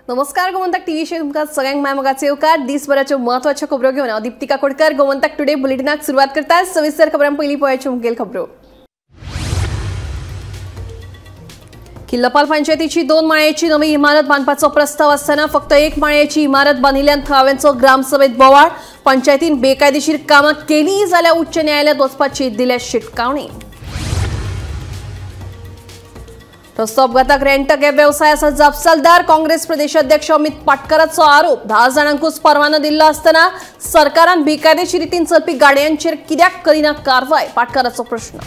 नमस्कार गोमंतक टीव्ही तुमकां सगळ्यांक मायमोगाचो येवकार दिसभराच्यो म्हत्वाच्यो खबरो घेवन हांव दीप्तिका कोडकर गोमंतक टुडे बुलेटिनाक सुरवात करता। सविस्तर खबरां पयलीं पळोवच्यो मुखेल खबरो। किल्लपाल पंचायतीची 2 माळयेची नवी इमारत बांदपाचो प्रस्ताव आसतना फक्त 1 माळयेची इमारत बांदिल्ल्यान थळाव्यांचो ग्रामसभेत बोवाळ। पंचायतीन बेकायदेशीर कामां केली जाल्यार उच्च न्यायालयात वचपाची दिल्या शिटकावणी। रस्तो अपघाताक रेंट गॅप व्यवसायाचो जापसालदार काँग्रेस प्रदेशाध्यक्ष अमित पाटकराचो आरोप। 10 जाणांकूच परवानो दिल्लो आसतना सरकारान बेकायदेशीर रितीन चलपी गाडयांचेर कित्याक करिना कारवाय, पाटकराचो प्रश्न।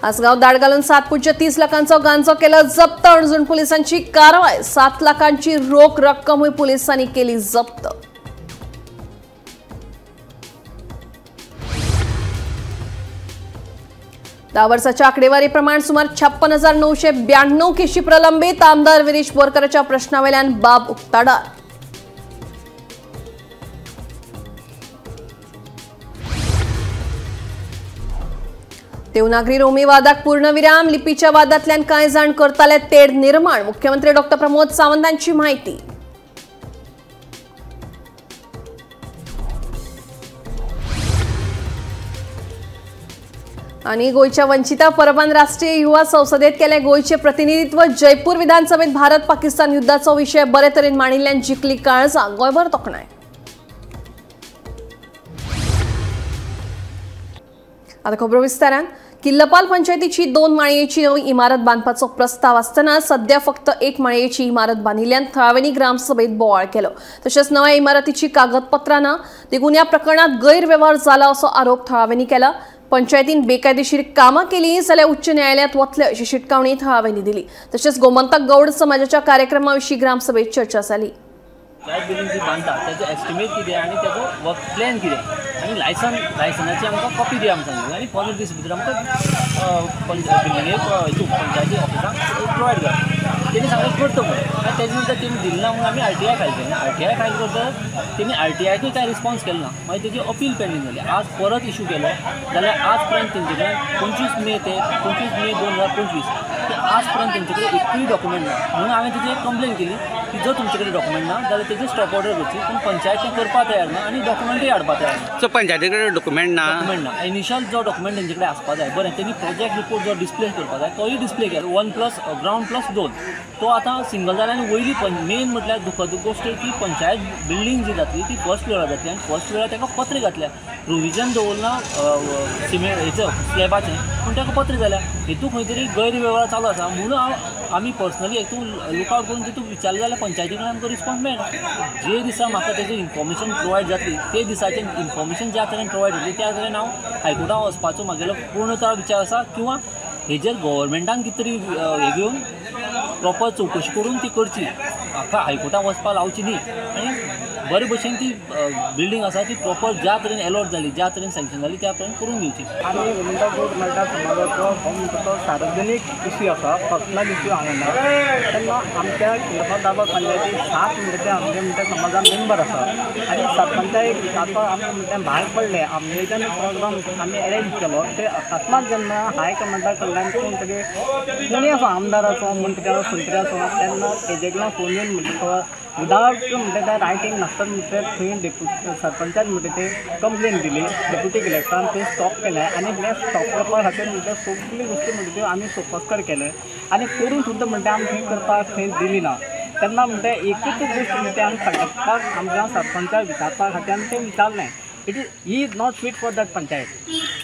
आसगांव दाड घालून 7.30 लाखांचो गांजो केलो जप्त। अणजूण पुलिसांची कारवाय। 7 लाखांची रोख रक्कमूय पुलिसांनी केली जप्त। 10 वर्साच्या आकडेवारी प्रमाण सुमार 56,992 केशी प्रलंबित। आमदार विरीश बोरकरांच्या प्रश्नावेल्यान बाब उक्ताडार। देवनागरी रोमी वादाक पूर्णविराम। लिपीच्या वादांतल्यान कांय जाण करताले तेढ निर्माण। मुख्यमंत्री डॉ. प्रमोद सावंतांची माहिती। आणि गोयच्या वंचिता परबान राष्ट्रीय युवा संसदेत केले गोयचे प्रतिनिधित्व। जयपूर विधानसभेत भारत पाकिस्तान युद्धाचो विषय बरे तरेन मांडिल्ल्यान जिखली काळजां। गोंयभर तोखणाय। आता खबरो विस्तारान। किल्लपाल पंचायतीची 2 माळयेची नवी इमारत बांदपाचो प्रस्ताव आसतना सध्या फक्त 1 माळयेची इमारत बांदिल्ल्यान थळाव्यांनी ग्रामसभेत बोवाळ केलो। तशेंच नव्या इमारतीची कागदपत्रां ना देखून ह्या प्रकरणात गैरव्यवहार जाला असो आरोप थळाव्यांनी केला। पंचायतीन बेकायदेशीर कामां केली जाल्यार उच्च न्यायालयात वतले अशी शिटकावणी थळाव्यांनी दिली। तशेंच गोमंतक गौड समाजाच्या कार्यक्रमाविशीं ग्रामसभेत चर्चा जाली। बिल्डिंग जी बांदता त्याचो एस्टिमेट कितें आनी त्याचो वर्क प्लॅन कितें आनी लायसनाची आमकां कॉपी दिया आमकां सांगिल्लें आनी 15 दीस भितर आमकां बिल्डिंगेक पंचायती ऑफिसाक प्रोवायड करता। तेणी सांगलें करता म्हणून आनी तेजे नंतर तेणी दिलें ना म्हणून आमी RTI फायल केलें। RTI फायल करता तेणी RTIकूय कांय रिस्पॉन्स केलो ना। मागीर तेजी अपील पेंडींग जाली। आज परत इशू केलो जाल्यार आज पर्यंत तेंचे कडेन 25 मे ते 25 मे 2025 आज पर्यंत तेंचे कडेन एकूय डॉक्युमेंट ना। म्हणून हांवें तेजी एक कंप्लेन केली की जर तुमचे कडेन डॉक्युमेंट ना जाल्यार तेजी स्टॉप ऑर्डर करची। पूण पंचायत तें करपाक तयार ना आनी डॉक्युमेंटूय हाडपाक तयार ना। सो पंचायती कडेन डॉक्युमेंट ना इनिशियल जो डॉक्युमेंट तेंचे कडेन आसपाक जाय। बरें तेणी प्रोजेक्ट रिपोर्ट जो डिस्प्ले करपाक जाय तोय डिस्प्ले केलो 1+ ग्राउंड +2 तो आतां सिंगल जाला आनी वयली मेन म्हटल्यार दुखद गोश्ट की पंचायत बिल्डींग जी जातली ती फर्स्ट फ्लोरार जातली आनी फर्स्ट फ्लोरार ताका पत्रे घातल्या। प्रोविजन दवरना सिमेंट हेचो स्लॅबाचें पूण ताका पत्रे जाल्या। हेतून खंय तरी गैरव्यवहार चालू आसा म्हणून आमी पर्सनली हेतून लुकआवट करून तितून विचारलें जाल्यार पंचायती कडल्यान आमकां रिस्पॉन्स मेळना। जे दिसा म्हाका तेजी इन्फॉर्मेशन प्रोवायड जातली ते दिसाचें इन्फॉर्मेशन ज्या तरेन प्रोवायड जातली त्या तरेन हांव हायकोर्टाक वचपाचो म्हागेलो पूर्णतः विचार आसा किंवा हेजेर गव्हर्मेंटान कितें तरी हे घेवन प्रॉपर चवकशी करून ती करची। म्हाका हायकोर्टाक वचपाक लावची न्ही आनी बरे भशेन ती बिल्डींग आसा ती प्रॉपर ज्या तरेन अलॉट जाली ज्या तरेन सँक्शन जाली त्या तरेन करून दिवची। आमी गोमंतक गौड मराठा समाजाचो हो म्हणटा सार्वजनीक इश्यू आसा, पर्सनल इश्यू हांगा तेन्ना आमच्या किल्लपाल दाबा पंचायती 7 म्हणटा आमच्या समाजान मेंबर आसा आनी सरपंचाक आतां आमी म्हणटा भायर पडले आमच्या प्रोग्राम आमी अरेंज केलो ते अकस्मात जेन्ना हाय कमांडा कडल्यान कोण तरी कोणी असो आमदाराचो मंत्र्याचो संत्र्याचो तेन्ना तेजे कडल्यान फोन येवन म्हणटा तो विदाउट म्हणटा ते रायटींग नासता म्हणटा थंय सरपंचान म्हणटा ते कंप्लेन दिली डेप्युटी कलेक्टरान ते स्टॉप केलें आनी हे स्टॉप करपा खातीर म्हणटा सगळी गोश्टी म्हणटा त्यो आमी सोपस्कर केले आनी करून सुद्दां म्हणटा आमी थंय करपाक थंय दिली ना। तेन्ना म्हणटा एकूच गोश्ट म्हणटा आमी खटकपाक आमच्या सरपंचाक विचारपा खातीर आमी तें विचारलें he is not fit for that panchayat.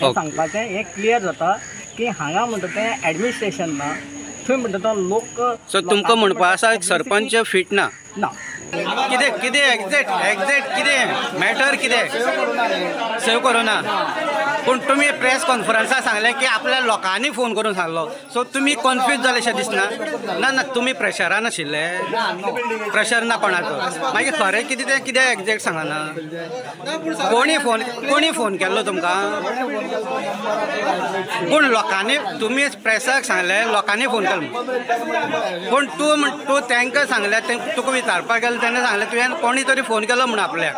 हें सांगपाचें हें क्लियर जाता की हांगा म्हणटा तें एडमिनिस्ट्रेशन ना थंय म्हणटा तो लोक। सो तुमकां म्हणपा आसा सरपंच फिट ना ना कितें कितें एग्जॅक्ट कितें मॅटर कितें सेव करूना पूण तुमी प्रेस कॉन्फरन्साक सांगलें की आपल्या लोकांनी फोन करून सांगलो सो तुमी कन्फ्यूज जालेशें दिसना ना तुमी प्रेशरान आशिल्ले प्रेशर ना कोणाचो मागीर खरें कितें तें कितें एग्जॅक्ट सांगना कोणी फोन केल्लो तुमकां पूण लोकांनी तुमी प्रेसाक सांगलें लोकांनी फोन केलो पूण तूं तांकां सांगलें तुका विचारपाक गेलो तेन्ना सांगलें तुवें कोणी तरी फोन केलो म्हूण आपल्याक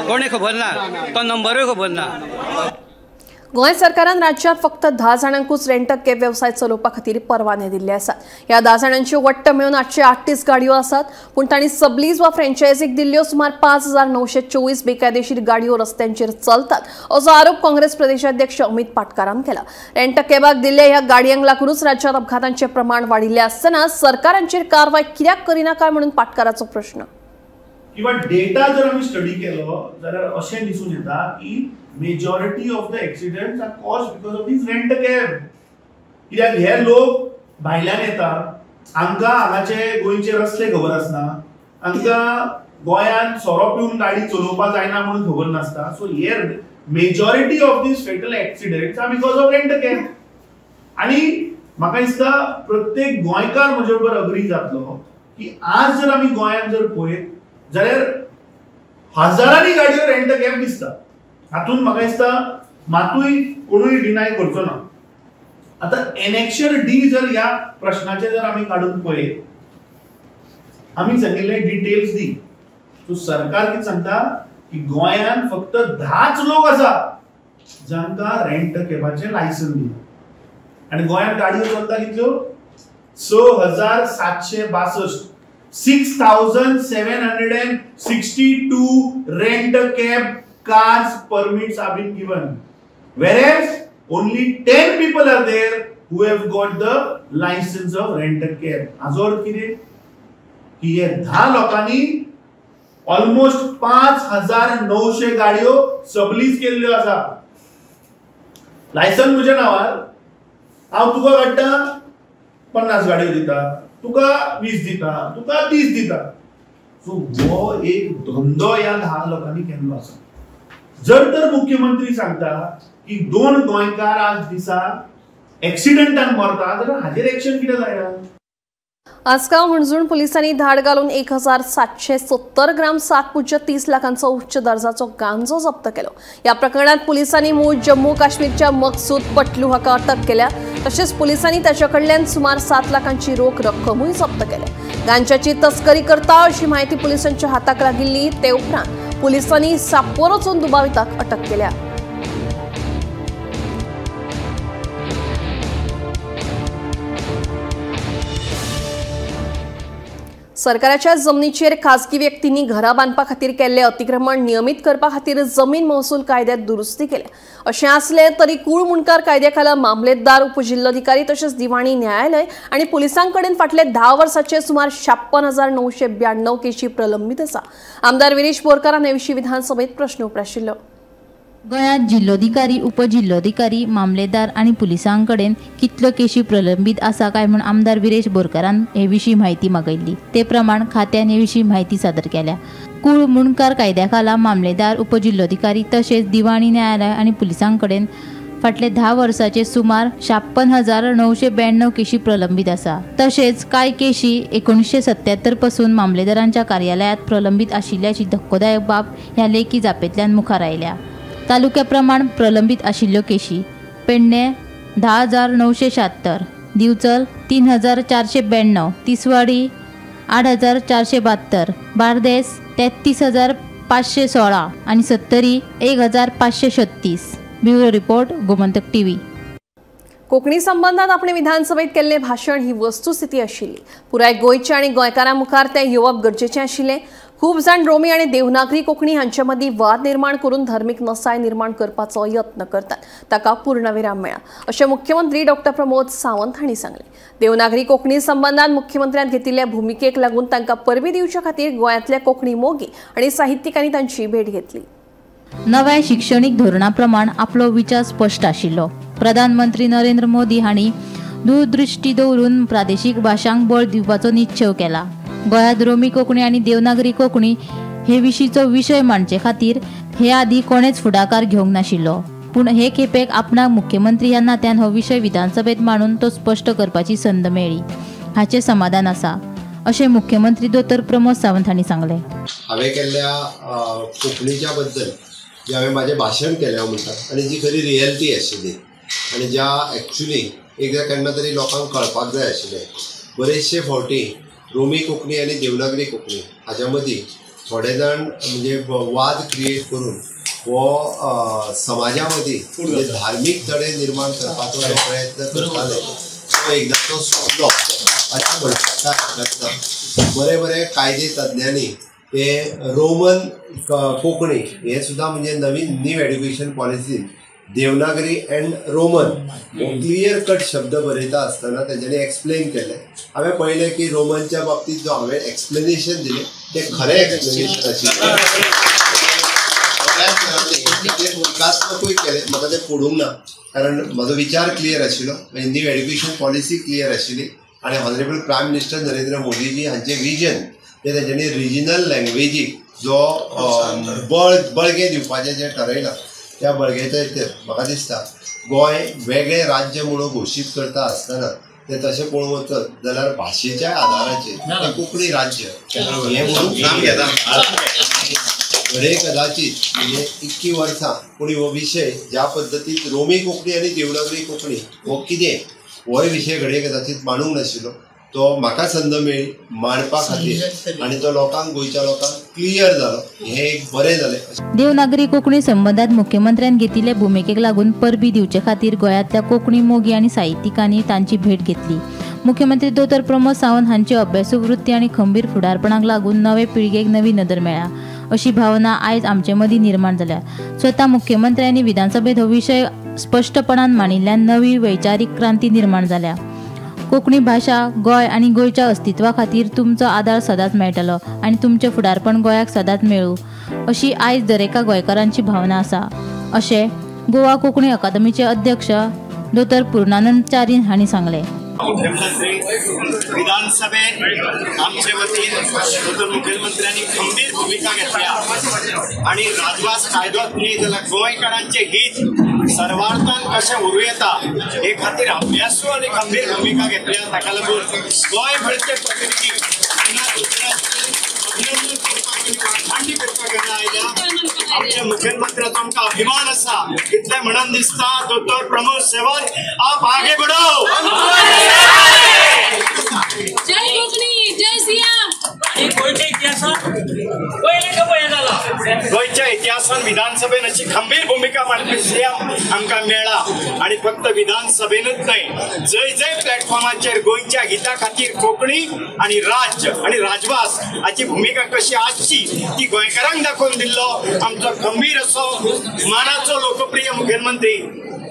कोणी खबर ना तो नंबरूय खबर ना। गोंय सरकारान राज्यात फक्त 10 जाणांकूच रेंट अ कॅब व्यवसाय चलोवपा खातीर परवाने दिल्ले आसात. ह्या 10 जाणांच्यो वट्ट मेळून 838 गाडयो आसात, पूण तांणी सबलीज वा फ्रँचायझीक दिल्ल्यो सुमार 5924 बेकायदेशीर गाडयो रस्त्यांचेर चलतात असो आरोप काँग्रेस प्रदेशाध्यक्ष अमित पाटकारान केला. रेंट अ कॅबाक दिल्ल्या ह्या गाडयांक लागूनच राज्यात अपघातांचें प्रमाण वाडिल्लें आसतना सरकारांचेर कारवाय कित्याक करिना काय म्हणून पाटकाराचो प्रश्न. किंवा डेटा जर आम्ही स्टडी केलो जाल्यार अशें दिसून येता की majority of the accidents are caused because of these rent a cab. कित्याक हे लोक भायल्यान येता, हांकां हांगाचे गोंयचे रस्ते खबर आसना, हांकां गोंयांत सोरो पिवन गाडी चलोवपा जायना म्हणून खबर नासता. सो हे majority of these fatal accidents are because of rent a cab. आनी म्हाका दिसता प्रत्येक गोंयकार म्हजे बरोबर अग्री जातलो की आज जर आमी गोंयांत जर पळयत जाल्यार हजारांनी गाडयो रेंट अ कॅब दिसता. हातून म्हाका दिसता मातूय कोणूय डिनाय करचो ना. आता एनेक्शर डी जर ह्या प्रश्नाचे जर आमी काडून पळयत, आमी सांगिल्ले डिटेल्स दी. सो सरकार कितें सांगता की गोंयांत फक्त 10च लोक आसा जांकां रेंट अ कॅबाचें लायसन दिलां. आनी गोंयांत गाडयो चलता कितल्यो? 6762 6,762 rent a cab cars permits have been given, whereas only 10 people are there who have got the license of rent a cab. Azor कितें की हे 10 लोकांनी ऑलमोस्ट 5900 गाडयो सबलीज केल्ल्यो आसा. लायसन म्हज्या नांवार, हांव तुका काडटा 50 गाडयो दिता, तुका 20 दिता, तुका 30 दिता. सो हो एक धंदो ह्या 10 लोकांनी केल्लो आसा. जर तर मुख्यमंत्री सांगता की 2 गोंयकार आज दिसा एक्सिडेंटान मरता जाल्यार हाजेर एक्शन कितें जायना? आसगांव म्हणजूण पुलिसांनी धाड घालून 1770 ग्राम 7.30 लाखांचो उच्च दर्जाचो गांजो जप्त केलो. ह्या प्रकरणात पुलिसांनी मूळ जम्मू काश्मीरच्या मकसूद पटलू हाका अटक केल्या. तसेच पुलिसांनी त्याच्या कडल्यान सुमार 7 लाखांची रोख रक्कमूय जप्त केल्या. गांजाची तस्करी करता अशी माहिती पुलिसांच्या हाताक लागिल्ली. ते उपरांत पुलिसांनी सापोर वचून दुबाविताक अटक केल्या. सरकाराच्या जमनीचेर खासगी व्यक्तींनी घरां बांदपा खातीर केल्ले अतिक्रमण नियमित करपा खातीर जमीन महसूल कायद्यात दुरुस्ती केल्या. अशें आसले तरी कूळ मुणकार कायद्या खाला मामलेदार, उपजिल्लोधिकारी तशेंच दिवाणी न्यायालय आनी पुलिसां कडेन फाटले 10 वर्सांचे सुमार 56,992 केशी प्रलंबीत आसा. आमदार विरेश बोरकारान हे विशीं विधानसभेत प्रश्न उपराशिल्लो. गोंयांत जिल्लोधिकारी, उपजिल्लोधिकारी, मामलेदार आनी पुलिसां कडेन कितल्यो केशी प्रलंबीत आसा काय म्हूण आमदार विरेश बोरकारान हे विशीं म्हायती मागयल्ली. ते प्रमाण खात्यान हे विशीं म्हायती सादर केल्या. कूळ मुणकार कायद्या खाला मामलेदार, उपजिल्लोधिकारी तशेंच दिवाणी न्यायालय आनी पुलिसां कडेन फाटले 10 वर्सांचे सुमार 56,992 केशी प्रलंबीत आसा. तशेंच कांय केशी 1977 पासून मामलेदारांच्या कार्यालयांत प्रलंबीत आशिल्ल्याची धक्कोदायक बाब ह्या लेखी जापेंतल्यान मुखार आयल्या. तालुक्या प्रमाण प्रलंबीत आशिल्ल्यो केशी: पेडणे 10,976, दिवचल 3,492, तिसवाडी 8,472, बार्देस 33,516 आनी सत्तरी 1,536. Bureau report, Gomantak TV. Konkani संबंधात आपणे विधानसभेत केल्लें भाशण ही वस्तुस्थिती आशिल्ली. पुराय गोंयचे आनी गोंयकारां मुखार तें येवप गरजेचें आशिल्लें. खूब जाण रोमी आनी देवनागरी कोंकणी हांचे मदीं वाद निर्माण करून धर्मीक नसाय निर्माण करपाचो यत्न करतात. ताका पूर्णविराम मेळ्ळा अशें मुख्यमंत्री डॉ. प्रमोद सावंत हांणी सांगलें. देवनागरी कोंकणी संबंधात मुख्यमंत्र्यान घेतिल्ल्या भुमिकेक लागून तांकां परबी दिवचे खातीर गोंयांतल्या कोंकणी मोगी आनी साहित्यिकांनी तांची भेट घेतली. नव्या शिक्षणीक धोरणा प्रमाण आपलो विचार स्पश्ट आशिल्लो. प्रधानमंत्री नरेंद्र मोदी हांणी दूरदृश्टी दवरून प्रादेशीक भाशांक बळ दिवपाचो निश्चय केला. गोंयांत रोमी कोंकणी आनी देवनागरी कोंकणी हे विशींचो विशय मांडचे खातीर हे आदी कोणेच फुडाकार घेवंक नाशिल्लो. पूण हे खेपेक आपणाक मुख्यमंत्री ह्या नात्यान हो विशय विधानसभेत मांडून तो स्पश्ट करपाची संद मेळ्ळी हाचे समाधान आसा अशें मुख्यमंत्री डॉ. प्रमोद सावंत हांणी सांगलें. हांवें केल्ल्या कोंकणीच्या बद्दल जे हांवें म्हाजें भाशण केलें म्हणटात आनी जी खरी रियलिटी आशिल्ली आनी ज्या एक्चुली एकदां केन्ना तरी लोकांक कळपाक जाय आशिल्लें. बरेचशे फावटी रोमी कोंकणी आनी देवनागरी कोंकणी हाच्या मदीं थोडे जाण म्हणजे वाद क्रिएट करून हो समाजामध्ये म्हणजे धार्मिक तडे निर्माण करपाचो जो प्रयत्न करताले तो एकदा तो सोडलो अशें म्हणटा हरकत ना. बरे बरे कायदे तज्ञांनी ते रोमन कोंकणी हे सुद्धा म्हणजे नवीन न्यू एड्युकेशन पॉलिसीन देवनागरी अँड रोमन हो क्लियर कट शब्द बरयता आसतना तेंच्यांनी एक्सप्लेन केले. हांवें पळयलें की रोमनच्या बाबतींत जो हांवें एक्सप्लेनेशन दिलें तें खरें एक्सप्लेनेशन आशिल्लें. विकासमकूय केलें म्हाका तें पडूंक ना कारण म्हजो विचार क्लियर आशिल्लो म्हणजे न्यू एड्युकेशन पॉलिसी क्लियर आशिल्ली आनी honourable prime minister Narendra Modiji हांचें विजन ते तेंच्यांनी रिजनल लँग्वेजीक जो बळगें दिवपाचें जें ठरयलां त्या बळगेच्या म्हाका दिसता गोंय वेगळें राज्य म्हणून घोशीत करता आसतना ते तशें पळोवंक वचत जाल्यार भाशेच्या आदाराचेर कोंकणी राज्य हें म्हणून नाम घेता. घडे कदाचित म्हणजे इतकी वर्सां पूण हो विशय ज्या पद्दतीन रोमी कोंकणी आनी देवनागरी कोंकणी हो कितें हो विशय घडे कदाचित मांडूंक नाशिल्लो. तो म्हाका संद मेळ्ळी मांडपा खातीर आनी तो लोकांक गोंयच्या लोकांक क्लियर जालो. हें एक बरें जालें. देवनागरी कोंकणी संबंधात मुख्यमंत्र्यान घेतिल्ले भुमिकेक लागून परबी दिवचे खातीर गोंयांतल्या कोंकणी मोगी आनी साहित्यिकांनी तांची भेट घेतली. मुख्यमंत्री दोतोर प्रमोद सावंत हांची अभ्यासूक वृत्ती आनी खंबीर फुडारपणाक लागून नवे पिळगेक नवी नदर मेळ्ळ्या अशी भावना आयज आमचे मदीं निर्माण जाल्या. स्वता मुख्यमंत्र्यांनी विधानसभेत हो विशय स्पश्टपणान मांडिल्ल्यान नवी वैचारीक क्रांती निर्माण जाल्या. कोंकणी भाशा गोंय आनी गोंयच्या अस्तित्वा खातीर तुमचो आदार सदांच मेळटलो आनी तुमचें फुडारपण गोंयाक सदांच मेळूं अशी आयज दरेका गोंयकारांची भावना आसा अशें गोवा कोंकणी अकादमीचे अध्यक्ष दोतोर पूर्णानंद च्यारीन हांणी सांगलें. मुख्यमंत्री विधानसभेत आमचे वतीन दोतोर मुख्यमंत्र्यांनी खंबीर भूमिका घेतल्या आणि राजवास कायदो न्ही जाल्यार गोंयकारांचे हित सर्वार्थान कशें उरूं येता हे खातीर अभ्यासू आनी खंबीर भूमिका घेतल्या. ताका लागून गोंय भरचे प्रतिनिधी वाठांडी करपाक येना आयल्या. आमच्या मुख्यमंत्र्याचो आमकां अभिमान आसा इतलें म्हणून दिसता दोतोर प्रमोद सावंत आप आगे बढ़ो. जय कोंकणी जय सियाम. गोंयच्या इतिहासान विधानसभेन अशी खंबीर भूमिका मांडपी आमकां मेळ्ळा आणि फक्त विधानसभेनूच न्हय जय जय प्लॅटफॉर्माचेर गोंयच्या हिता खातीर कोंकणी आणि राज्य आणि राजवास हाची भूमिका कशी आसची ती गोंयकारांक दाखोवन दिल्लो आमचो खंबीर असो मानाचो लोकप्रिय मुखेलमंत्री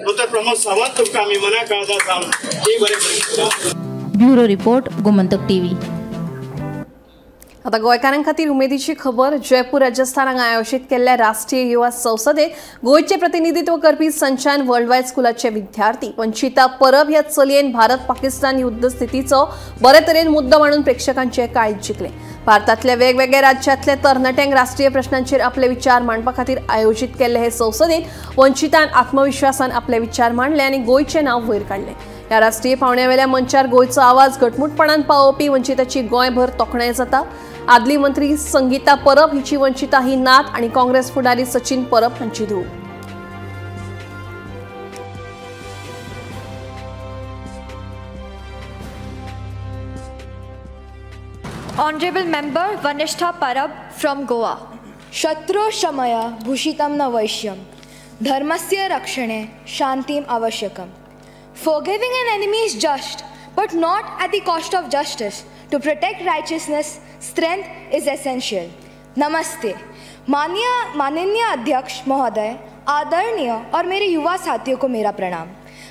दोतोर प्रमोद सावंत तुमकां आमी मना काळजा सावन ते बरें. Bureau report Gomantak TV. आता गोंयकारां खातीर उमेदीची खबर. जयपूर राजस्थान हांगा आयोजीत केल्ल्या राष्ट्रीय युवा संसदेत गोंयचे प्रतिनिधित्व करपी सनशायन वर्ल्ड वायड स्कुलाचे विद्यार्थी वंचिता परब ह्या चलयेन भारत पाकिस्तान युद्ध स्थितीचो बरे तरेन मुद्दो मांडून प्रेक्षकांचे काळीज जिखले. भारतांतल्या वेगवेगळ्या राज्यांतल्या तरणाट्यांक राष्ट्रीय प्रश्नांचेर आपले विचार मांडपा खातीर आयोजीत केल्ले हे संसदेत वंचितान आत्मविश्वासान आपले विचार मांडले आनी गोंयचें नांव वयर काडलें. ह्या राष्ट्रीय पावण्यावेल्या मंचार गोंयचो आवाज घटमुटपणान पावोवपी वंचिताची गोंयभर तोखणाय जाता. आदली मंत्री संगीता परब हिची वंचिता ही नात आणि काँग्रेस फुडारी सचिन परब हांची धूव. Honorable Member Vanishta Parab from Goa. Shatru Shamaya Bhushitam na Vaishyam Dharmasya Rakshane Shantim Avashyakam. Forgiving an enemy is just, but not at the cost of justice. To protect righteousness, strength is essential. Namaste. माननीय अध्यक्ष महोदय, आदरणीय और मेरे युवा साथियों को मेरा प्रणाम.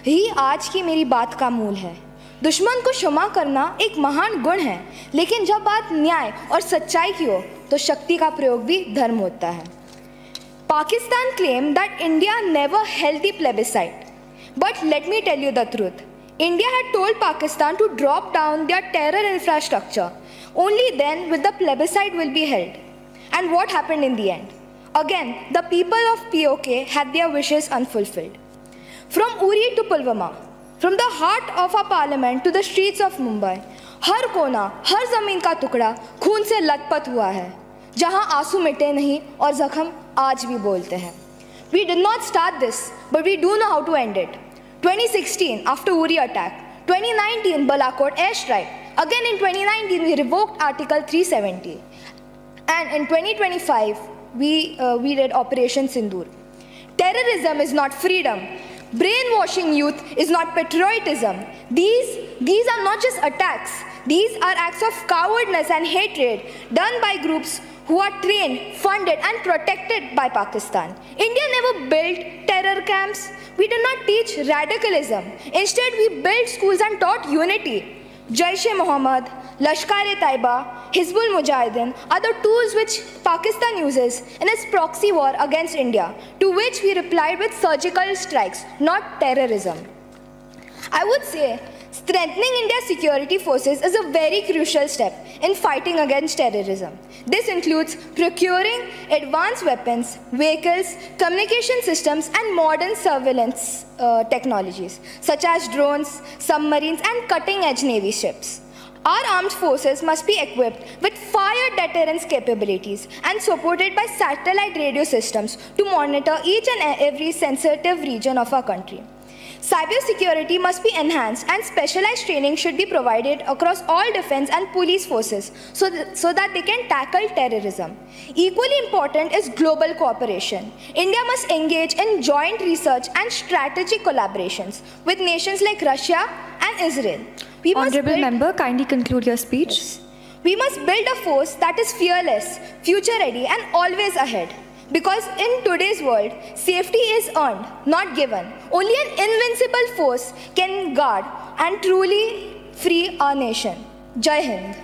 यही आज की मेरी बात का मूल है. दुश्मन को क्षमा करना एक महान गुण है, लेकिन जब बात न्याय और सच्चाई की हो तो शक्ति का प्रयोग भी धर्म होता है. Pakistan claimed that India never held the plebiscite. But let me tell you the truth. India had told Pakistan to drop down their terror infrastructure. Only then will the plebiscite will be held. And what happened in the end? Again, the people of POK had their wishes unfulfilled. From Uri to Pulwama, from the heart of our parliament to the streets of Mumbai, हर कोना, हर जमीन का टुकड़ा खून से लथपथ हुआ है, जहां आंसू मिटे नहीं और जख्म आज भी बोलते हैं. We did not start this, but we do know how to end it. 2016, after Uri attack. 2019, Balakot airstrike. Again in 2019, we revoked Article 370. And in 2025, we did Operation Sindoor. Terrorism is not freedom. Brainwashing youth is not patriotism. These are not just attacks. These are acts of cowardness and hatred done by groups who are trained, funded and protected by Pakistan. India never built terror camps. We did not teach radicalism. Instead, we built schools and taught unity. Jaish-e-Mohammed, Lashkar-e-Taiba, Hizbul Mujahideen are the tools which Pakistan uses in its proxy war against India, to which we replied with surgical strikes, not terrorism. I would say strengthening India's security forces is a very crucial step in fighting against terrorism. This includes procuring advanced weapons, vehicles, communication systems, and modern surveillance technologies, such as drones, submarines, and cutting-edge Navy ships. Our armed forces must be equipped with fire deterrence capabilities and supported by satellite radio systems to monitor each and every sensitive region of our country. Cybersecurity must be enhanced and specialized training should be provided across all defense and police forces so that they can tackle terrorism. Equally important is global cooperation. India must engage in joint research and strategic collaborations with nations like Russia and Israel. Honorable Member, kindly conclude your speech. We must build a force that is fearless, future-ready and always ahead. Because in today's world, safety is earned, not given. Only an invincible force can guard and truly free our nation. Jai Hind.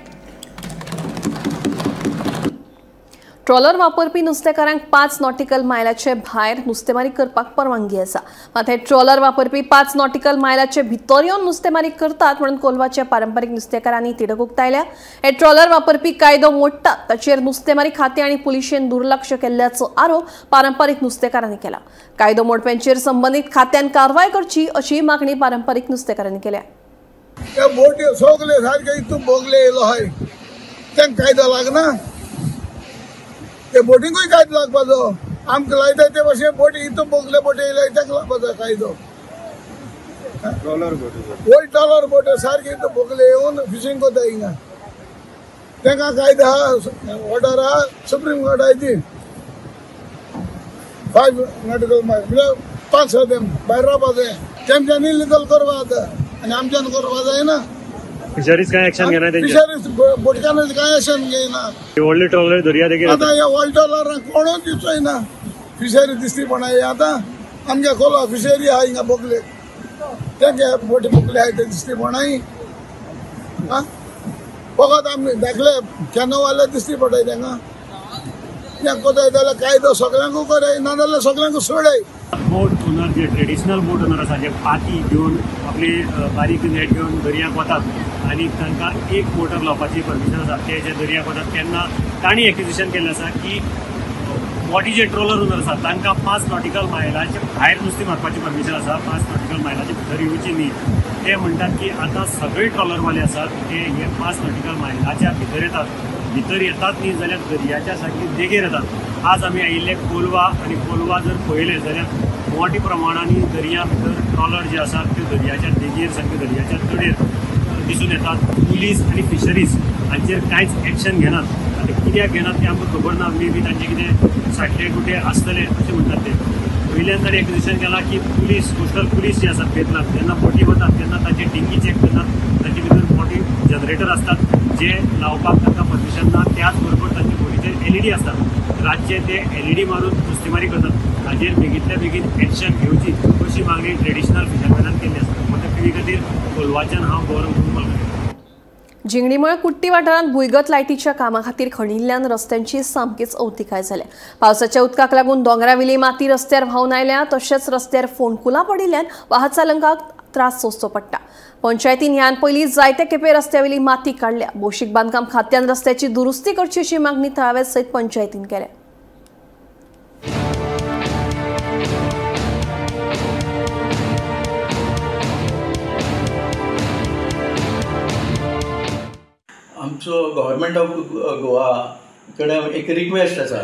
Trawler वापरपी नुस्तेकारांक 5 nautical मायलाचे भायर नुस्तेमारी करपाक परवानगी आसा. मात हे trawler वापरपी 5 नॉटिकल मायलाचे भितर येवन नुस्तेमारी करतात म्हणून कोलवाच्या पारंपारीक नुस्तेकारांनी तिडक उक्तायल्या. हे ट्रॉलर वापरपी कायदो मोडटात ताचेर नुस्तेमारी खातें आनी पुलिशेन दुर्लक्ष केल्ल्याचो आरोप पारंपारीक नुस्तेकारांनी केला. कायदो मोडप्यांचेर संबंधीत खात्यान कारवाय करची अशी मागणी पारंपारीक नुस्तेकारांनी केल्या. त्या बोटी सगळे सारखे इतून बोगले येयलो हाय तांकां कायदो लागना. ते बोटींकूय कायदो लागपाचो. आमकां लायता ते भाशेन बोटी इतून बोगले बोटी येयले ताका लागपाचो कायदो. ओल्ड ट्रॉलर बोटी सारखे इतून बोगले येवन फिशींग कोता हिंगा तांकां कायदो आहा, ऑर्डर आहा सुप्रीम कोर्टाची दी 5 नॉटिकल मायल म्हणजे 5 भायर रावपाचें. तेमच्यानी इलिगल करपा जाता आनी आमच्यान करपा जायना. फिशरीज काय ऍक्शन घेना त्यांचे फिशरीज बोटकान काय ऍक्शन घेयना. व्हडले ट्रॉलर दर्या देगेर आतां ह्या व्हडल्या ट्रॉलरांक कोणूच दिसचोयना. फिशरी दिसती पण आतां आमगे खोला फिशरी आहा हिंगा बोगले तेंगे बोटी बोगले आहाय ते दिसती पणाय. फकत आमी धाकले कॅनोवाले दिसती पडटाय तांकां. तें कोताय जाल्यार कायदो सगळ्यांकूय कराय नाजाल्यार सगळ्यांकूय सोडाय. बोट ओनर जे ट्रेडिशनल बोट ओनर आसा जे पाती घेवन आपली बारीक नेट घेवन दर्याक वतात आनी तांकां एक मोटर लावपाची परमिशन आसा. ते जे दर्याक वतात तेन्ना तांणी एक्विजिशन केल्लें आसा की मोठी जे ट्रोलर ओनर आसा तांकां 5 नॉटिकल मायलाचे भायर नुस्तें मारपाची परमिशन आसा. 5 नॉटिकल मायलाचे भितर येवची न्ही. ते म्हणटात की आतां सगळे ट्रॉलरवाले आसात ते हे 5 नॉटिकल मायलाच्या भितर येतात न्ही जाल्यार दर्याच्या सारकी देगेर येतात. आज आमी आयिल्ले कोलवा आनी कोलवा जर पळयलें जाल्यार मोठ्या प्रमाणांनी दर्या भितर ट्रॉलर जे आसात ते दर्याच्या देगेर सारके दर्याच्या तडेर दिसून येतात. पुलीस आनी फिशरीज हांचेर कांयच एक्शन घेनात. आतां कित्याक घेनात तें आमकां खबर ना. मे बी तांचे कितें साठले कुठे आसतले अशें म्हणटात ते. वयल्यान ताणें एक्विजिशन केलां की पुलीस कोस्टल पुलीस जे आसात बेतलाक जेन्ना बोटी वतात तेन्ना ताची डिंगी चॅक करतात. ताचे भितर मोठी जनरेटर असतात जे लावपाक तांकां परमिशन ना. त्याच बरोबर तांचे बोटीचेर LED आसतात. रातचे ते LED मारून नुस्तेमारी करतात. हाजेर बेगींतल्या बेगीन एक्शन घेवची अशी मागणी ट्रेडिशनल फिशरमॅनान केल्ली आसा. मोठ्या पिळगे खातीर कोलवाच्यान हांव गौरव कुंबल. जिंगणीमुळे कुट्टी वाठारांत भुंयगत लायटीच्या कामा खातीर खणिल्ल्यान रस्त्यांची सामकीच अवतिकाय जाल्या. पावसाच्या उदकाक लागून दोंगरावेली माती रस्त्यार व्हांवन आयल्या. तशेंच रस्त्यार फोंडकुलां पडिल्ल्यान वाहत चालकांक त्रास सोंसचो पडटा. पंचायतीन ह्यान पयलीं जायते खेपे रस्त्यावेली माती काडल्या. भौशीक बांदकाम खात्यान रस्त्याची दुरुस्ती करची अशी मागणी थळाव्या सयत पंचायतीन केल्या. आमचो गव्हर्मेंट ऑफ गोवा कडेन एक रिक्वेस्ट आसा.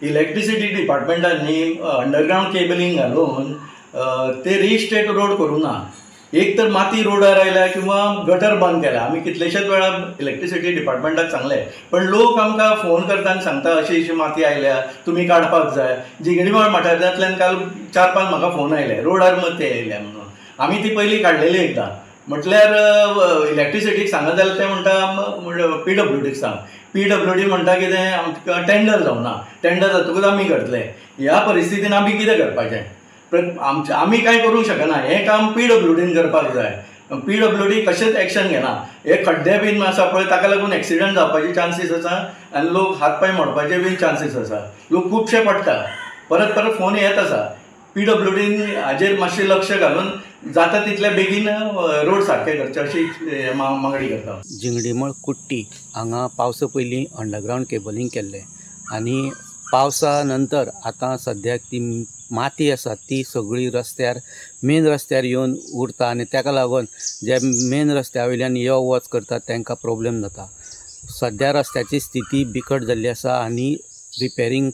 इलेक्ट्रिसिटी डिपार्टमेंटान न्ही अंडरग्रावंड केबलिंग घालून ते रिस्टेट रोड करूं ना. एक तर माती रोडार आयल्या किंवा गटर बंद केला. आमी कितलेशेच वेळा इलेक्ट्रिसिटी डिपार्टमेंटाक सांगले, पण लोक आमकां फोन करता आनी सांगता अशी माती आयल्या, तुमी काडपाक जाय. जिंगडीमाळ वाठारांतल्यान काल 4-5 म्हाका फोन आयले, रोडार माती आयल्या म्हणून. आमी ती पयलीं काडलेली एकदां. म्हटल्यार इलेक्ट्रिसिटीक सांगत जाल्यार ते म्हणटा PWDक सांग. PWD म्हणटा कितें, आमकां टेंडर जावना, टेंडर जातकूच आमी करतले. ह्या परिस्थितीन आमी कितें करपाचें? आमी कांय करूंक शकना. हें काम PWDन करपाक जाय. PWD कशेंच एक्शन घेना. हे खड्डे बीन आसा पळय, ताका लागून एक्सिडंट जावपाचे चान्सीस आसा आनी लोक हातपाय मोडपाचे बीन चान्सीस आसा. लोक खुबशे पडटा. परत परत फोन येत आसा. PWDन हाजेर मातशें लक्ष घालून जाता तितले बेगीन रोड सारके करचे अशी मागणी करता. जिंगडीमळ कुट्टी हांगा पावसा पयलीं अंडरग्रावंड केबलींग केल्लें आनी पावसा नंतर आतां सद्याक ती माती आसा ती सगळी रस्त्यार मेन रस्त्यार येवन उरता आनी ताका लागून जे मेन रस्त्या वयल्यान यो वच करतात तांकां प्रॉब्लेम जाता. सद्या रस्त्याची स्थिती बिकट जाल्ली आसा आनी रिपेरींग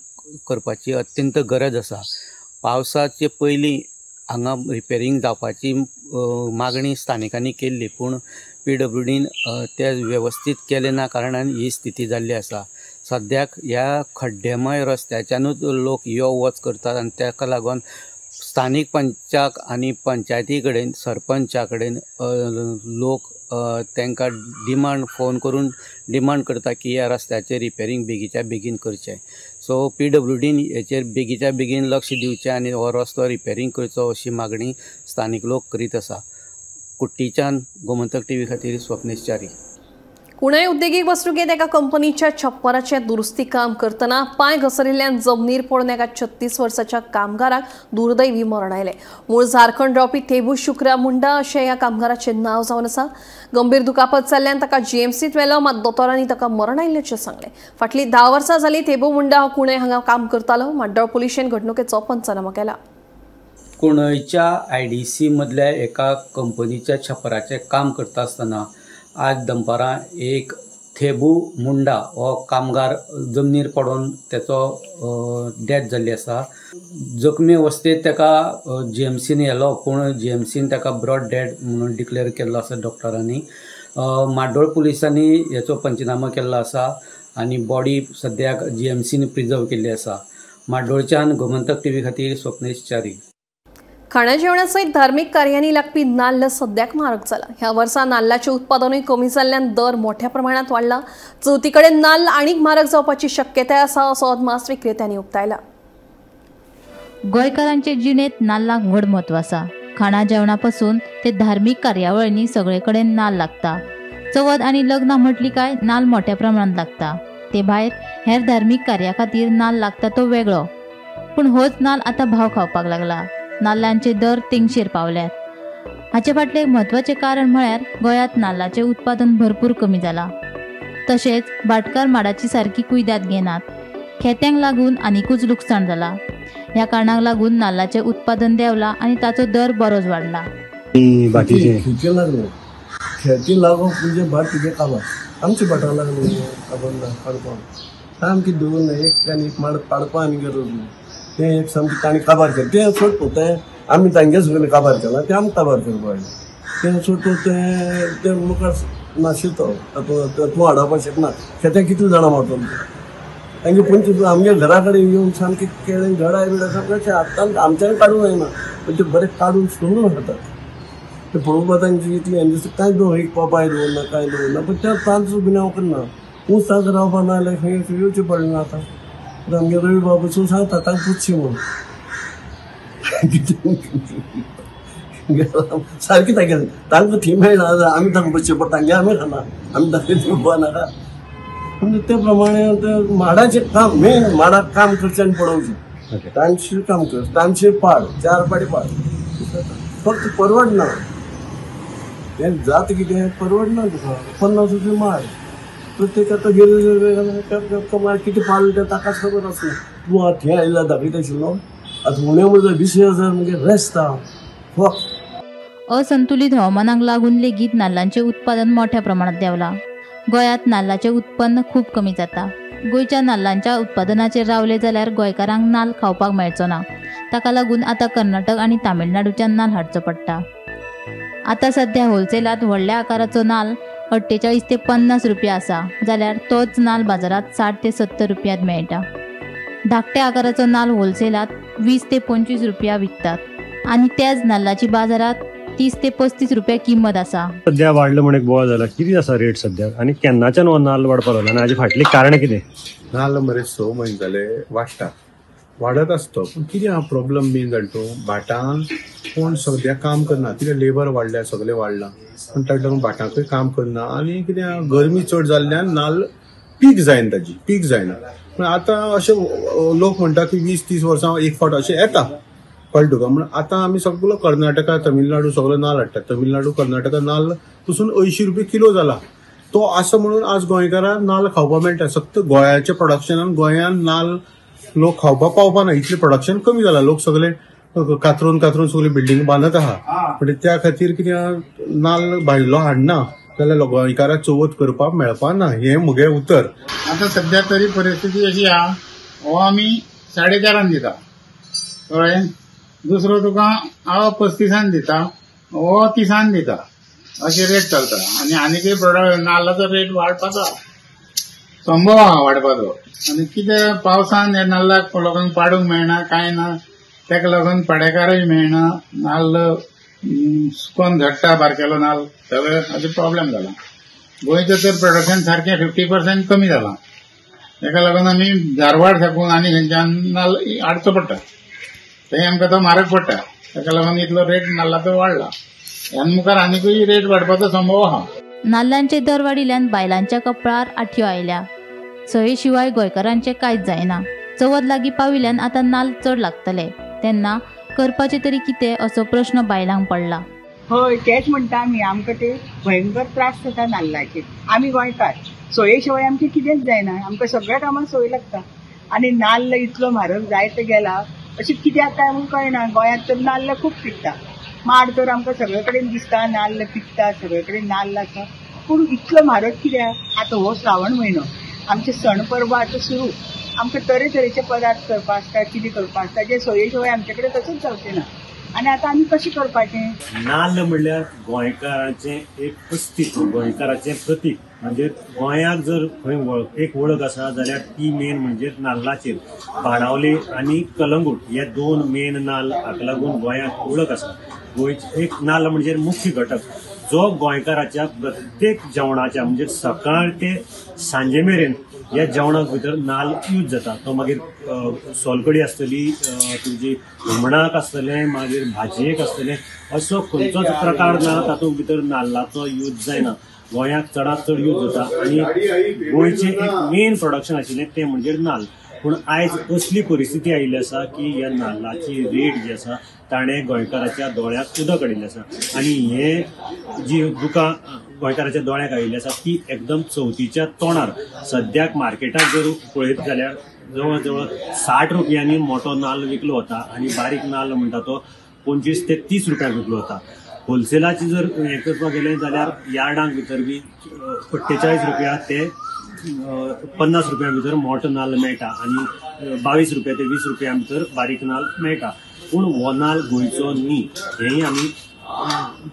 करपाची अत्यंत गरज आसा. पावसाचे पयलीं हांगा रिपेरींग जावपाची मागणी स्थानिकांनी केल्ली, पूण PWDन ते वेवस्थीत केले ना कारणान ही स्थिती जाल्ली आसा. सद्याक ह्या खड्डेमय रस्त्याच्यानूच लोक यो वच करतात आनी ताका लागून स्थानीक पंचाक आनी पंचायती कडेन सरपंचा कडेन लोक तांकां फोन करून डिमांड करता की ह्या रस्त्याचें रिपेरींग बेगीच्या बेगीन करचें. सो PWDन हेचेर बेगीच्या बेगीन लक्ष दिवचें आनी हो रस्तो रिपेरींग करचो अशी मागणी स्थानीक लोक करीत आसा. कुट्टीच्यान गोमंतक TV खातीर स्वप्नेश च्यारी. कुणय उद्देगीक वस्तुकेत एका कंपनीच्या छप्पराचे दुरुस्ती काम करतना पांय घसरिल्ल्यान जमनीर पडून एका 36 वर्साच्या कामगाराक दुर्दैवी मरण आयलें. मूळ झारखंड रावपी थेबू शुक्रा मुंडा अशें ह्या कामगाराचें नांव जावन आसा. गंभीर दुखापत जाल्ल्यान ताका GMCत व्हेलो, मात दोतोरांनी ताका मरण आयिल्ल्याचें सांगलें. फाटलीं 10 वर्सां जालीं थेबू मुंडा हो कुणय हांगा काम करतालो. म्हाड्डोळ पुलिशेन घडणुकेचो पंचनामा केला. कुणयच्या IDC मदल्या एका कंपनीच्या छप्पराचें काम करता आसतना आज दनपारां एक थेबू मुंडा हो कामगार जमनीर पडून त्याचो डेथ जाल्ली आसा. जखमी अवस्थेत ताका GMCन येलो, पूण GMCन ताका ब्रॉड डेड म्हणून डिक्लेअर केल्लो आसा डॉक्टरांनी. म्हाड्डोळ पुलिसांनी हेचो पंचनामा केल्लो आसा आनी बॉडी सद्याक GMCन प्रिजर्व केल्ली आसा. म्हाड्डोळच्यान गोमंतक TV खातीर स्वप्नेश च्यारी. खाणा जेवणा सयत धार्मीक कार्यांनी लागपी नाल्ल सद्याक म्हारग जाला. ह्या वर्सा नाल्लाचें उत्पादनूय कमी जाल्ल्यान दर मोठ्या प्रमाणात वाडला. चवथी कडेन नाल्ल आनीक म्हारग जावपाची शक्यताय आसा असो अदमास विक्रेत्यांनी उक्तायला. गोंयकारांचे जिणेंत नाल्लाक व्हड म्हत्व आसा. खाणा जेवणा पासून ते धार्मीक कार्यावळींनी सगळे कडेन नाल्ल लागता. चवथ आनी लग्नां म्हटली काय नाल्ल मोठ्या प्रमाणात लागता. ते भायर हेर धार्मीक कार्या खातीर नाल्ल लागता तो वेगळो, पूण होच नाल्ल आतां भाव खावपाक लागला. नाल्लांचे दर तेंगशेर पावल्यात. हाचे फाटलें म्हत्वाचें कारण म्हळ्यार गोंयांत नाल्लाचें उत्पादन भरपूर कमी जाला. तशेंच भाटकार माडाची सारकी कुयदाद घेनात. खेत्यांक लागून आनीकूच लुकसाण जाला. ह्या कारणाक लागून नाल्लाचें उत्पादन देंवलां आनी ताचो दर बरोच वाडला. खेती लागून म्हणजे भाट तुगे काबार आमचे भाटाक लागले काबार काडपाक सामकी दवरना. एक माड काडपा आनी गरज ना. ते एक सामकी ताणी काबार केलें तें सोडतो तें आमी तांगे सगळें काबार केलां तें आमकां काबार करपा तें सोडतो तें मुखार नाशितो तूं हाडपा शकना. खेत्याक कितले जाणां मारतलो तांगे पंच आमगे घरा कडेन येवन सामकें केळें घडाय बिडा सामकें आतां आमच्यान काडूंक जायना, पण ते बरें काडून सोडून खातात. ते पळोवपा तांची इतली हें दिसता कांय दो एक पापाय दवरना कांय दवरना, पण त्या तांचो बी हांव करना. ऊसाक रावपा ना जाल्यार खंय येवचें पडना. आतां आमगे रवी बाबूसून सांगता तांकां पुच्छी म्हणून सारकी तांकां थी मेळना आमी तांकां बसचें पडटा. तांगे आमी खाना आमी तांगे थंय नाका. म्हणजे ते प्रमाणे माडाचें काम मेन माडाक काम करचें आनी पडोवचें. टायमशीर काम कर, टायमशीर पाड, 4 पाडी पाड. फक्त परवडना. हें जाता कितें परवडना तुका. 50 रुपया माड प्रत्येकाक गेले कमाल कितें पाडलें तें ताकाच खबर आसना. तूं आतां हें आयला दाखयता आशिल्लो आतां उणें म्हणजे 20,000 म्हणजे रेस्ता. असंतुलित हवामानाक लागून लेगीत नाल्लांचें उत्पादन मोठ्या प्रमाणात देंवलां. गोंयांत नाल्लाचें उत्पन्न खूब कमी जाता. गोंयच्या नाल्लांच्या उत्पादनाचेर रावले जाल्यार गोंयकारांक नाल्ल खावपाक मेळचो ना. ताका लागून आतां कर्नाटक आनी तामिळनाडूच्यान नाल्ल हाडचो पडटा. आता सध्या होलसेलात व्हडल्या आकाराचो नाल 48 ते 50 रुपया आसा, जाल्यार तोच नाल बाजारात 60 ते 70 रुपयांत मेळटा. धाकट्या आकाराचो नाल होलसेलात 20 ते 25 रुपया विकतात आणि त्याच नाल्लाची बाजारात 30 ते 35 रुपया किंमत आसा. सध्या वाडलं म्हणून एक बोळ झाला. किती आसा रेट सध्या आणि केन्नाच्यान हो नाल्ल वाडपाक लागला आनी हाजी फाटली कारण कितें? नाल्ल मरे 6 म्हयने जाले वाडत आसतो, पूण कितें हा प्रॉब्लम बीन जालो तो भाटान कोण सद्या काम करना. कितें लेबर वाडल्या, सगळें वाडलां, पूण ताका लागून भाटांकूय काम करना आनी कितें गरमी चड जाल्ल्यान नाल्ल पीक जायना. पूण आतां अशें लोक म्हणटा की 20-30 वर्सां एक फावट अशें येता, कळ्ळें तुका. म्हणून आतां आमी सगळो कर्नाटका, तमिळनाडू सगळो नाल्ल हाडटात. तमिळनाडू, कर्नाटका नाल्ल पसून 80 रुपया किलो जाला. तो आसा म्हणून आज गोंयकारांक नाल्ल खावपाक मेळटा. फक्त गोंयाच्या प्रोडक्शनान गोंयान नाल्ल लोक खावपाक पावपा ना, इतलें प्रोडक्शन कमी जाला. लोक सगळे कातरून सगळी बिल्डींग बांदत आहा. पण त्या खातीर कितें नाल्ल भायलो हाडना जाल्यार गोंयकाराक चवथ करपाक मेळपा ना, हें म्हजें उतर. आतां सध्या तरी परिस्थिती अशी आहा, हो आमी 4.5 दिता, कळ्ळें. दुसरो तुका हांव 35 दिता, हो 30 दिता, अशें रेट चलता. आनी आनीकय प्रोडक्ट नाल्लाचो रेट वाडपाचो संभव आहा वाडपाचो. आनी कितें पावसान हे नाल्लाक लोकांक पाडूंक मेळना, कांय ना, ताका लागून पाडेकारूय मेळना. नाल्ल सुकोवन झडटा, बारकेलो नाल्ल, सगळें हाजो प्रॉब्लेम जाला. गोंयचें तर प्रोडक्शन सारकें 50% कमी जालां. ताका लागून आमी धारवाड साकून आनी खंयच्यान नाल्ल हाडचो पडटा, थंय आमकां तो म्हारग पडटा. ताका लागून इतलो रेट नाल्लाचो वाडला. ह्या मुखार आनीकूय रेट वाडपाचो संभव आहा. नाल्लांचे दर वाडिल्ल्यान बायलांच्या कपळार आठ्यो आयल्या. सये शिवाय गोंयकारांचें कांयच जायना. चवथ लागीं पाविल्ल्यान आतां नाल्ल चड लागतले, तेन्ना करपाचें तरी कितें असो प्रश्न बायलांक पडला. हय, तेच म्हणटा आमी. आमकां ते भयंकर त्रास जाता नाल्लाचे. आमी गोंयकार, सोये शिवाय आमचें कितेंच जायना. आमकां सगळ्या कामाक सोय लागता आनी नाल्ल इतलो म्हारग जायत गेला. अशें कित्याक काय म्हूण कळना. गोंयांत तर नाल्ल खूब पिकता. माड तर आमकां सगळे कडेन दिसता, नाल्ल पिकता, सगळे कडेन नाल्ल आसा. पूण इतलो म्हारग कित्याक? आतां हो श्रावण म्हयनो, आमचे सण पर्व आतां सुरू. आमकां तरेतरेचे पदार्थ करपा आसता, कितें करपा आसता, जे सोये शिवाय आमचे कडेन तसोच जावचें ना. आनी आतां आमी कशें करपाचें? नाल्ल म्हणल्यार गोंयकारांचें एक अस्तित्व, गोंयकाराचें प्रतीक. म्हणजे गोंयाक जर खंय एक वळख आसा जाल्यार ती मेन म्हणजे नाल्लाचेर. बाणावले आनी कलंगूट हे 2 मेन नाल्ल, हाका लागून गोंयाक वळख आसा. गोंयचे एक नाल्ल म्हणजे मुख्य घटक, जो गोंयकाराच्या प्रत्येक जेवणाच्या म्हणजे सकाळ ते सांजे मेरेन ह्या जेवणाक भितर नाल्ल यूज जाता. तो मागीर सोलकडी आसतली, तुमची हुमणाक आसतलें, मागीर भाजयेक आसतलें, असो खंयचोच प्रकार ना तातूंत भितर नाल्लाचो यूज जायना. गोंयाक चडांत चड यूज जाता आनी गोंयचें एक मेन प्रोडक्शन आशिल्लें तें म्हणजे नाल्ल. पूण आयज असली परिस्थिती आयिल्ली आसा की ह्या नाल्लाची रेट जी आसा ताणें गोंयकाराच्या दोळ्याक उदक हाडिल्लें आसा. आनी हे जी दुकां गोंयकाराच्या दोळ्याक आयिल्ली आसा ती एकदम चवथीच्या तोंडार. सद्याक मार्केटात जर पळयत जाल्यार जवळ जवळ 60 रुपयांनी मोठो नाल्ल विकलो वता आनी बारीक नाल्ल म्हणटा तो 25 ते 30 रुपयांक विकलो वता. होलसेलाची जर हें करपाक गेलें जाल्यार यार्डांक भितर बी 48 रुपया ते 50 रुपयां भितर मोठो नाल्ल मेळटा आनी 22 रुपया ते 20 रुपयां भितर बारीक नाल्ल मेळटा. पूण हो नाल्ल गोंयचो न्ही, हेंय आमी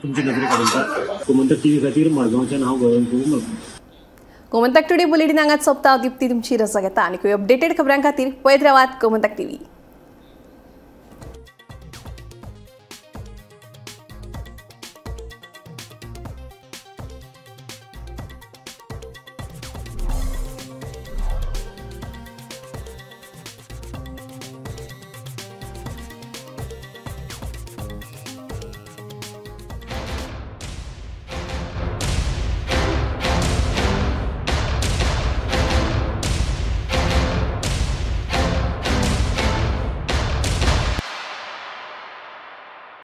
तुमचे नदरे काडून गोमंतक टीव्ही खातीर मडगांवच्यान हांव गौरव करूं. गोमंतक टुडे बुलेटिन हांगाच सोंपता. दिप्ती तुमची रजा घेता आनी अपडेटेड खबरां खातीर पळयत रावात गोमंतक टीव्ही.